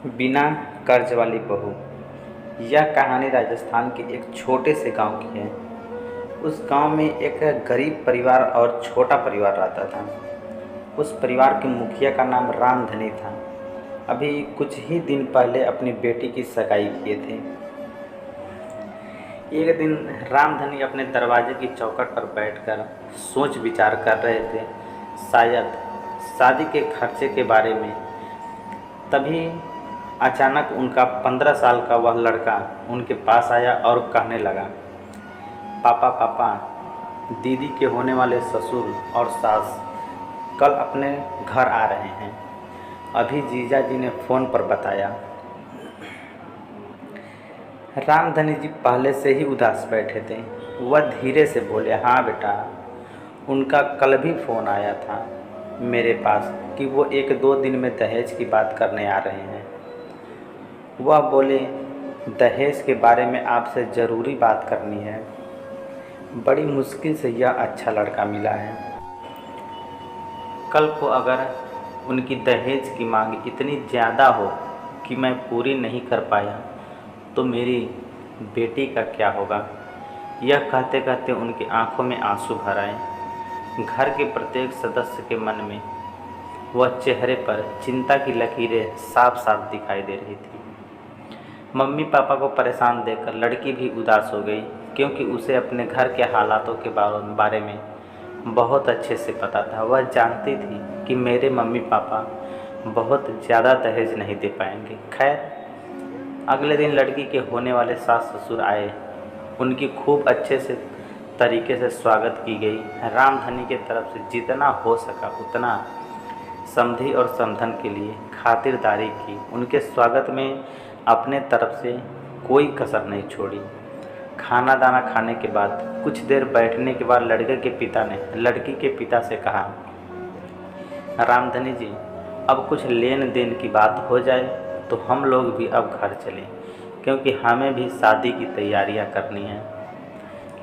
बिना कर्ज वाली बहू। यह कहानी राजस्थान के एक छोटे से गांव की है। उस गांव में एक गरीब परिवार और छोटा परिवार रहता था। उस परिवार के मुखिया का नाम रामधनी था। अभी कुछ ही दिन पहले अपनी बेटी की सगाई किए थे। एक दिन रामधनी अपने दरवाजे की चौखट पर बैठकर सोच विचार कर रहे थे, शायद शादी के खर्चे के बारे में। तभी अचानक उनका 15 साल का वह लड़का उनके पास आया और कहने लगा, पापा पापा, दीदी के होने वाले ससुर और सास कल अपने घर आ रहे हैं। अभी जीजा जी ने फ़ोन पर बताया। रामधनी जी पहले से ही उदास बैठे थे। वह धीरे से बोले, हाँ बेटा, उनका कल भी फ़ोन आया था मेरे पास कि वो 1-2 दिन में दहेज की बात करने आ रहे हैं। वह बोले, दहेज के बारे में आपसे ज़रूरी बात करनी है। बड़ी मुश्किल से यह अच्छा लड़का मिला है। कल को अगर उनकी दहेज की मांग इतनी ज़्यादा हो कि मैं पूरी नहीं कर पाया तो मेरी बेटी का क्या होगा। यह कहते कहते उनकी आंखों में आंसू भर आए। घर के प्रत्येक सदस्य के मन में वह चेहरे पर चिंता की लकीरें साफ साफ दिखाई दे रही थी। मम्मी पापा को परेशान देखकर लड़की भी उदास हो गई, क्योंकि उसे अपने घर के हालातों के बारे में बहुत अच्छे से पता था। वह जानती थी कि मेरे मम्मी पापा बहुत ज़्यादा दहेज नहीं दे पाएंगे। खैर, अगले दिन लड़की के होने वाले सास ससुर आए। उनकी खूब अच्छे से तरीके से स्वागत की गई। रामधनी के तरफ से जितना हो सका उतना समधी और समधन के लिए खातिरदारी की। उनके स्वागत में अपने तरफ से कोई कसर नहीं छोड़ी। खाना दाना खाने के बाद कुछ देर बैठने के बाद लड़के के पिता ने लड़की के पिता से कहा, रामधनी जी, अब कुछ लेन देन की बात हो जाए तो हम लोग भी अब घर चलें, क्योंकि हमें भी शादी की तैयारियां करनी है।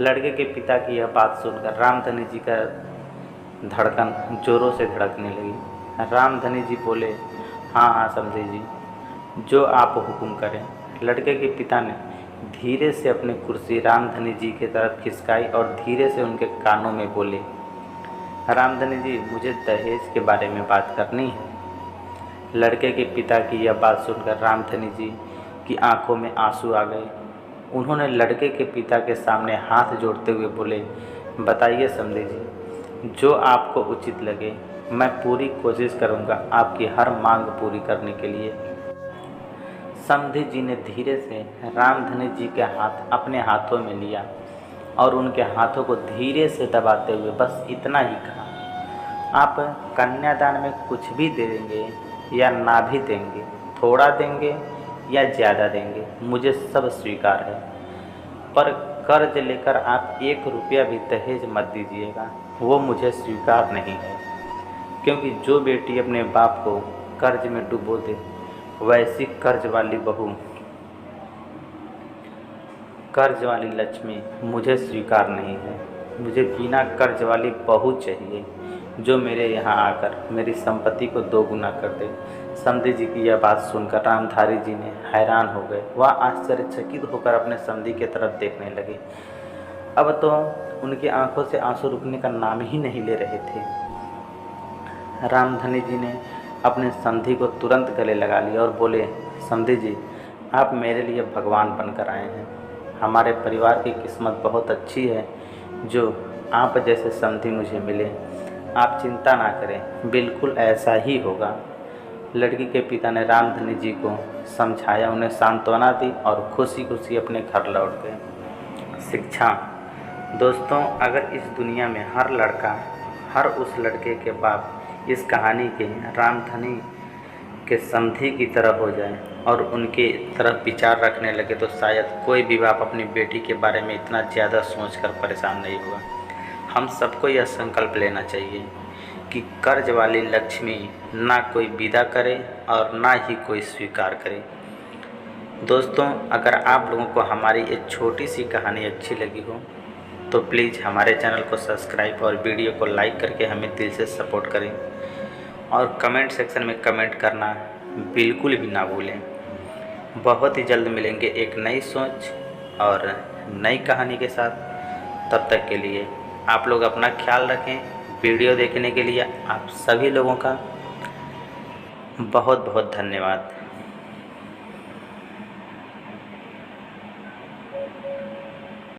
लड़के के पिता की यह बात सुनकर रामधनी जी का धड़कन जोरों से धड़कने लगी। रामधनी जी बोले, हाँ हाँ समझे जी, जो आप हुक्म करें। लड़के के पिता ने धीरे से अपनी कुर्सी रामधनी जी की तरफ खिसकाई और धीरे से उनके कानों में बोले, रामधनी जी, मुझे दहेज के बारे में बात करनी है। लड़के के पिता की यह बात सुनकर रामधनी जी की आंखों में आंसू आ गए। उन्होंने लड़के के पिता के सामने हाथ जोड़ते हुए बोले, बताइए समधी जी, जो आपको उचित लगे। मैं पूरी कोशिश करूंगा आपकी हर मांग पूरी करने के लिए। समधी जी ने धीरे से रामधनी जी के हाथ अपने हाथों में लिया और उनके हाथों को धीरे से दबाते हुए बस इतना ही कहा, आप कन्यादान में कुछ भी दे देंगे या ना भी देंगे, थोड़ा देंगे या ज़्यादा देंगे, मुझे सब स्वीकार है। पर कर्ज लेकर आप 1 रुपया भी दहेज मत दीजिएगा, वो मुझे स्वीकार नहीं है। क्योंकि जो बेटी अपने बाप को कर्ज में डुबो दे, वैसी कर्ज वाली बहू, कर्ज वाली लक्ष्मी मुझे स्वीकार नहीं है। मुझे बिना कर्ज वाली बहू चाहिए, जो मेरे यहाँ आकर मेरी संपत्ति को 2 गुना कर दे। समधी जी की यह बात सुनकर रामधारी जी ने हैरान हो गए। वह आश्चर्यचकित होकर अपने समधी की तरफ देखने लगे। अब तो उनकी आंखों से आंसू रुकने का नाम ही नहीं ले रहे थे। रामधनी जी ने अपने समधी को तुरंत गले लगा लिया और बोले, समधी जी, आप मेरे लिए भगवान बनकर आए हैं। हमारे परिवार की किस्मत बहुत अच्छी है जो आप जैसे समधी मुझे मिले। आप चिंता ना करें, बिल्कुल ऐसा ही होगा। लड़की के पिता ने रामधनी जी को समझाया, उन्हें सांत्वना दी और खुशी खुशी अपने घर लौट गए। शिक्षा। दोस्तों, अगर इस दुनिया में हर लड़का, हर उस लड़के के बाप इस कहानी के रामधनी के समधी की तरह हो जाए और उनके तरफ विचार रखने लगे तो शायद कोई भी बाप अपनी बेटी के बारे में इतना ज़्यादा सोचकर परेशान नहीं होगा। हम सबको यह संकल्प लेना चाहिए कि कर्ज वाली लक्ष्मी ना कोई विदा करे और ना ही कोई स्वीकार करे। दोस्तों, अगर आप लोगों को हमारी एक छोटी सी कहानी अच्छी लगी हो तो प्लीज़ हमारे चैनल को सब्सक्राइब और वीडियो को लाइक करके हमें दिल से सपोर्ट करें और कमेंट सेक्शन में कमेंट करना बिल्कुल भी ना भूलें। बहुत ही जल्द मिलेंगे एक नई सोच और नई कहानी के साथ। तब तक के लिए आप लोग अपना ख्याल रखें। वीडियो देखने के लिए आप सभी लोगों का बहुत बहुत धन्यवाद।